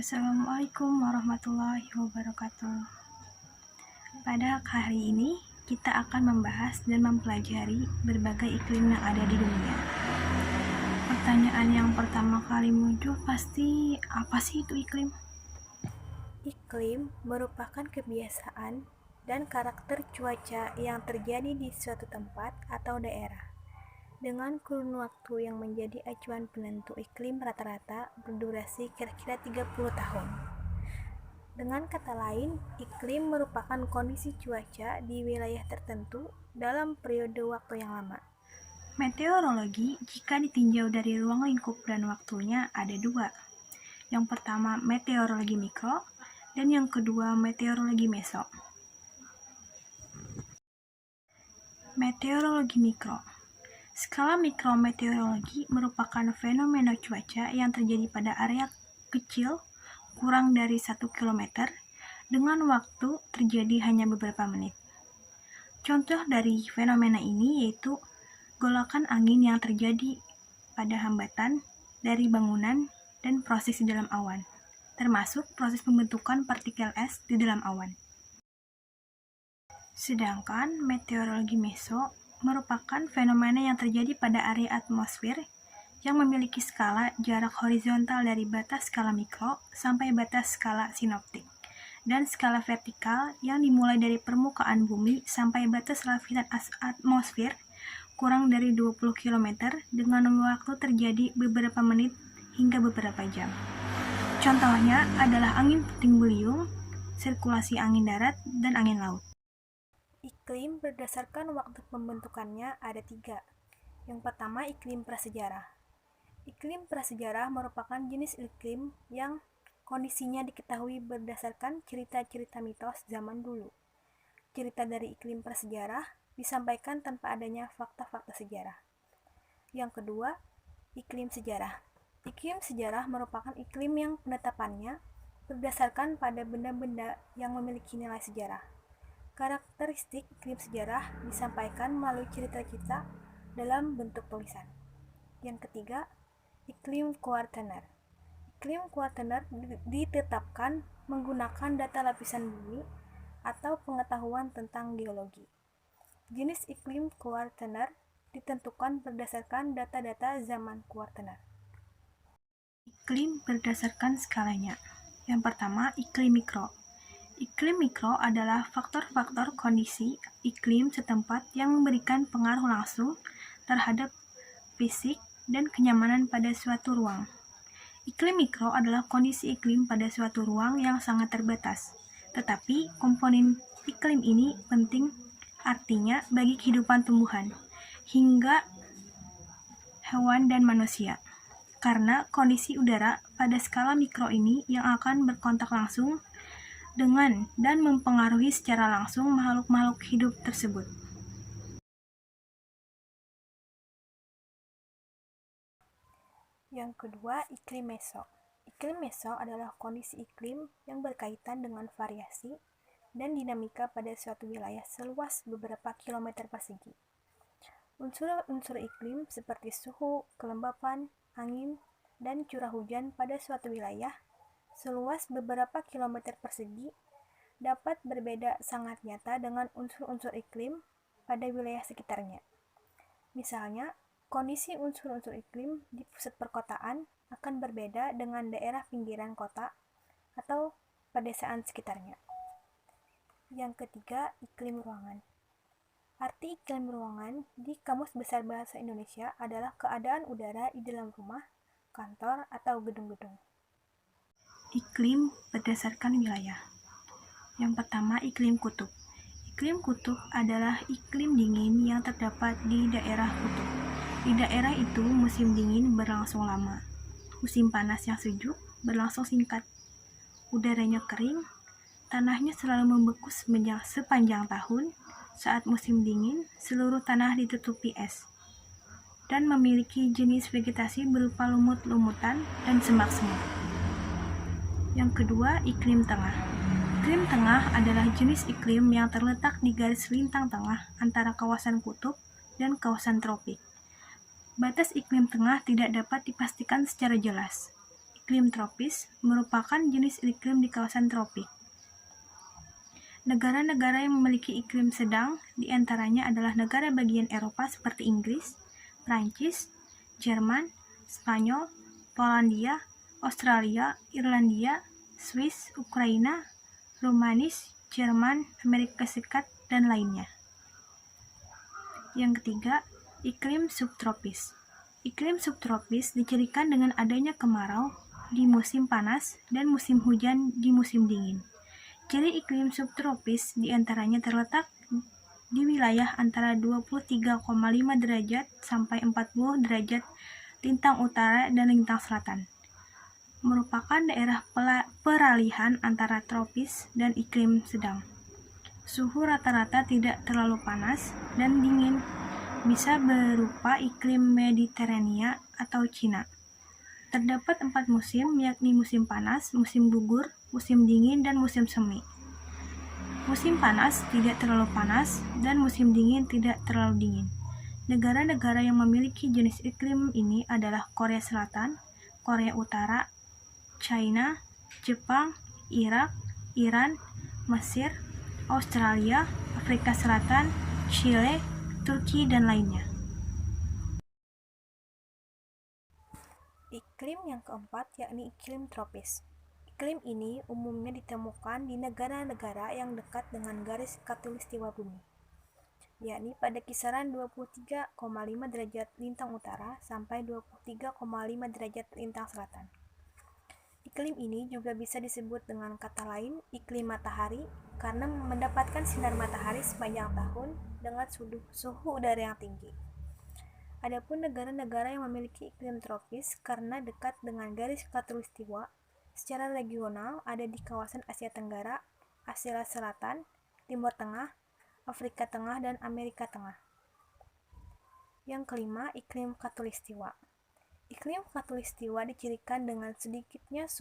Assalamualaikum warahmatullahi wabarakatuh. Pada hari ini, kita akan membahas dan mempelajari berbagai iklim yang ada di dunia. Pertanyaan yang pertama kali muncul pasti, apa sih itu iklim? Iklim merupakan kebiasaan dan karakter cuaca yang terjadi di suatu tempat atau daerah, dengan kurun waktu yang menjadi acuan penentu iklim rata-rata berdurasi kira-kira 30 tahun. Dengan kata lain, iklim merupakan kondisi cuaca di wilayah tertentu dalam periode waktu yang lama. Meteorologi, jika ditinjau dari ruang lingkup dan waktunya, ada dua. Yang pertama, meteorologi mikro, dan yang kedua, meteorologi meso. Meteorologi mikro. Skala mikrometeorologi merupakan fenomena cuaca yang terjadi pada area kecil kurang dari 1 km dengan waktu terjadi hanya beberapa menit. Contoh dari fenomena ini yaitu golakan angin yang terjadi pada hambatan dari bangunan dan proses di dalam awan, termasuk proses pembentukan partikel es di dalam awan. Sedangkan meteorologi meso merupakan fenomena yang terjadi pada area atmosfer yang memiliki skala jarak horizontal dari batas skala mikro sampai batas skala sinoptik, dan skala vertikal yang dimulai dari permukaan bumi sampai batas lapisan atmosfer kurang dari 20 km dengan waktu terjadi beberapa menit hingga beberapa jam. Contohnya adalah angin puting beliung, sirkulasi angin darat, dan angin laut. Iklim berdasarkan waktu pembentukannya ada 3. Yang pertama, iklim prasejarah. Iklim prasejarah merupakan jenis iklim yang kondisinya diketahui berdasarkan cerita-cerita mitos zaman dulu. Cerita dari iklim prasejarah disampaikan tanpa adanya fakta-fakta sejarah. Yang kedua, iklim sejarah. Iklim sejarah merupakan iklim yang penetapannya berdasarkan pada benda-benda yang memiliki nilai sejarah. Karakteristik iklim sejarah disampaikan melalui cerita-cerita dalam bentuk tulisan. Yang ketiga, iklim kuartener. Iklim kuartener ditetapkan menggunakan data lapisan bumi atau pengetahuan tentang geologi. Jenis iklim kuartener ditentukan berdasarkan data-data zaman kuartener. Iklim berdasarkan skalanya. Yang pertama, iklim mikro. Iklim mikro adalah faktor-faktor kondisi iklim setempat yang memberikan pengaruh langsung terhadap fisik dan kenyamanan pada suatu ruang. Iklim mikro adalah kondisi iklim pada suatu ruang yang sangat terbatas, tetapi komponen iklim ini penting artinya bagi kehidupan tumbuhan, hingga hewan dan manusia. Karena kondisi udara pada skala mikro ini yang akan berkontak langsung dengan dan mempengaruhi secara langsung makhluk-makhluk hidup tersebut. Yang kedua, iklim meso. Iklim meso adalah kondisi iklim yang berkaitan dengan variasi dan dinamika pada suatu wilayah seluas beberapa kilometer persegi. Unsur-unsur iklim seperti suhu, kelembapan, angin, dan curah hujan pada suatu wilayah seluas beberapa kilometer persegi dapat berbeda sangat nyata dengan unsur-unsur iklim pada wilayah sekitarnya. Misalnya, kondisi unsur-unsur iklim di pusat perkotaan akan berbeda dengan daerah pinggiran kota atau pedesaan sekitarnya. Yang ketiga, iklim ruangan. Arti iklim ruangan di Kamus Besar Bahasa Indonesia adalah keadaan udara di dalam rumah, kantor, atau gedung-gedung. Iklim berdasarkan wilayah. Yang pertama, iklim kutub. Iklim kutub adalah iklim dingin yang terdapat di daerah kutub. Di daerah itu musim dingin berlangsung lama, musim panas yang sejuk berlangsung singkat, udaranya kering, tanahnya selalu membeku sepanjang tahun. Saat musim dingin, seluruh tanah ditutupi es, dan memiliki jenis vegetasi berupa lumut-lumutan dan semak-semak. Yang kedua, iklim tengah. Iklim tengah adalah jenis iklim yang terletak di garis lintang tengah antara kawasan kutub dan kawasan tropik. Batas iklim tengah tidak dapat dipastikan secara jelas. iklim tropis merupakan jenis iklim di kawasan tropik. Negara-negara yang memiliki iklim sedang diantaranya adalah negara bagian Eropa seperti Inggris, Prancis, Jerman, Spanyol, Polandia, Australia, Irlandia, Swiss, Ukraina, Romanis, Jerman, Amerika Serikat, dan lainnya. Yang ketiga, iklim subtropis. Iklim subtropis dicirikan dengan adanya kemarau di musim panas dan musim hujan di musim dingin. Ciri iklim subtropis diantaranya terletak di wilayah antara 23,5 derajat sampai 40 derajat lintang utara dan lintang selatan. Merupakan daerah peralihan antara tropis dan iklim sedang. Suhu rata-rata tidak terlalu panas dan dingin, bisa berupa iklim Mediterania atau Cina. Terdapat 4 musim, yakni musim panas, musim gugur, musim dingin, dan musim semi. Musim panas tidak terlalu panas, dan musim dingin tidak terlalu dingin. Negara-negara yang memiliki jenis iklim ini adalah Korea Selatan, Korea Utara, China, Jepang, Irak, Iran, Mesir, Australia, Afrika Selatan, Chile, Turki, dan lainnya. Iklim yang keempat yakni iklim tropis. Iklim ini umumnya ditemukan di negara-negara yang dekat dengan garis khatulistiwa bumi, yakni pada kisaran 23,5 derajat lintang utara sampai 23,5 derajat lintang selatan. Iklim ini juga bisa disebut dengan kata lain iklim matahari karena mendapatkan sinar matahari sepanjang tahun dengan suhu udara yang tinggi. Adapun negara-negara yang memiliki iklim tropis karena dekat dengan garis khatulistiwa secara regional ada di kawasan Asia Tenggara, Asia Selatan, Timur Tengah, Afrika Tengah, dan Amerika Tengah. Yang kelima, iklim khatulistiwa. Iklim khatulistiwa dicirikan dengan sedikitnya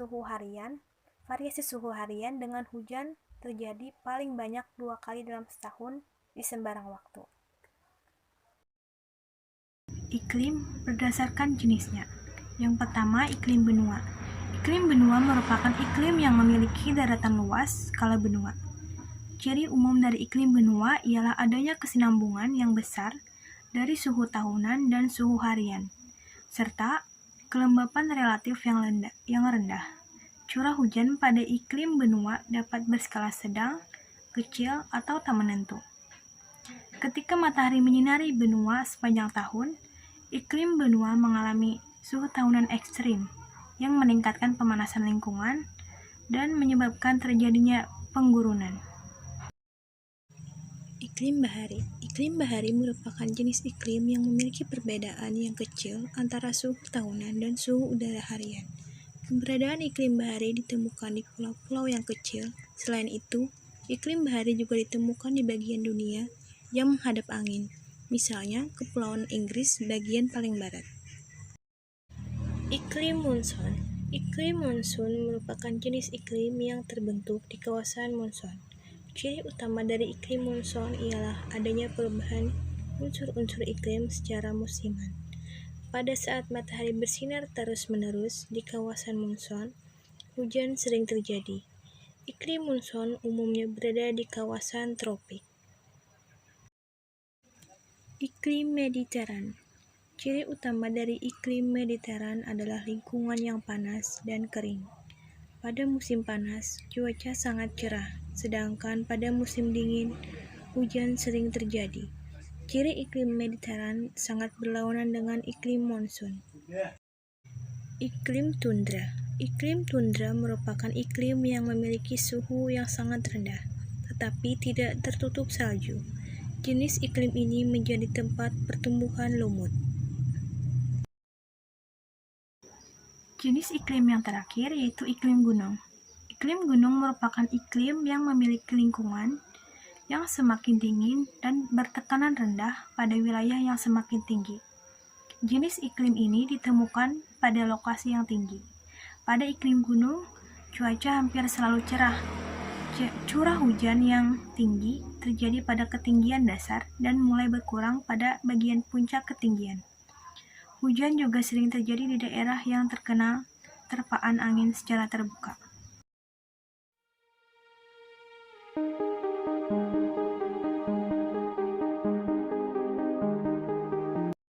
variasi suhu harian dengan hujan terjadi paling banyak 2 kali dalam setahun di sembarang waktu. Iklim berdasarkan jenisnya. Yang pertama, iklim benua. Iklim benua merupakan iklim yang memiliki daratan luas skala benua. Ciri umum dari iklim benua ialah adanya kesinambungan yang besar dari suhu tahunan dan suhu harian, serta kelembapan relatif yang rendah. Curah hujan pada iklim benua dapat berskala sedang, kecil, atau tak menentu. Ketika matahari menyinari benua sepanjang tahun, iklim benua mengalami suhu tahunan ekstrim yang meningkatkan pemanasan lingkungan dan menyebabkan terjadinya penggurunan. Iklim bahari. Iklim bahari merupakan jenis iklim yang memiliki perbedaan yang kecil antara suhu tahunan dan suhu udara harian. Keberadaan iklim bahari ditemukan di pulau-pulau yang kecil. Selain itu, iklim bahari juga ditemukan di bagian dunia yang menghadap angin, misalnya Kepulauan Inggris bagian paling barat. Iklim monsun. Iklim monsun merupakan jenis iklim yang terbentuk di kawasan monsun. Ciri utama dari iklim monsun ialah adanya perubahan unsur-unsur iklim secara musiman. Pada saat matahari bersinar terus-menerus di kawasan monsun, hujan sering terjadi. Iklim monsun umumnya berada di kawasan tropik. Iklim Mediteran. Ciri utama dari iklim Mediteran adalah lingkungan yang panas dan kering. Pada musim panas, cuaca sangat cerah, sedangkan pada musim dingin, hujan sering terjadi. Ciri iklim Mediteran sangat berlawanan dengan iklim monsun. Iklim tundra. Iklim tundra merupakan iklim yang memiliki suhu yang sangat rendah, tetapi tidak tertutup salju. Jenis iklim ini menjadi tempat pertumbuhan lumut. Jenis iklim yang terakhir yaitu iklim gunung. Iklim gunung merupakan iklim yang memiliki lingkungan yang semakin dingin dan bertekanan rendah pada wilayah yang semakin tinggi. Jenis iklim ini ditemukan pada lokasi yang tinggi. Pada iklim gunung, cuaca hampir selalu cerah. Curah hujan yang tinggi terjadi pada ketinggian dasar dan mulai berkurang pada bagian puncak ketinggian. Hujan juga sering terjadi di daerah yang terkenal terpaan angin secara terbuka.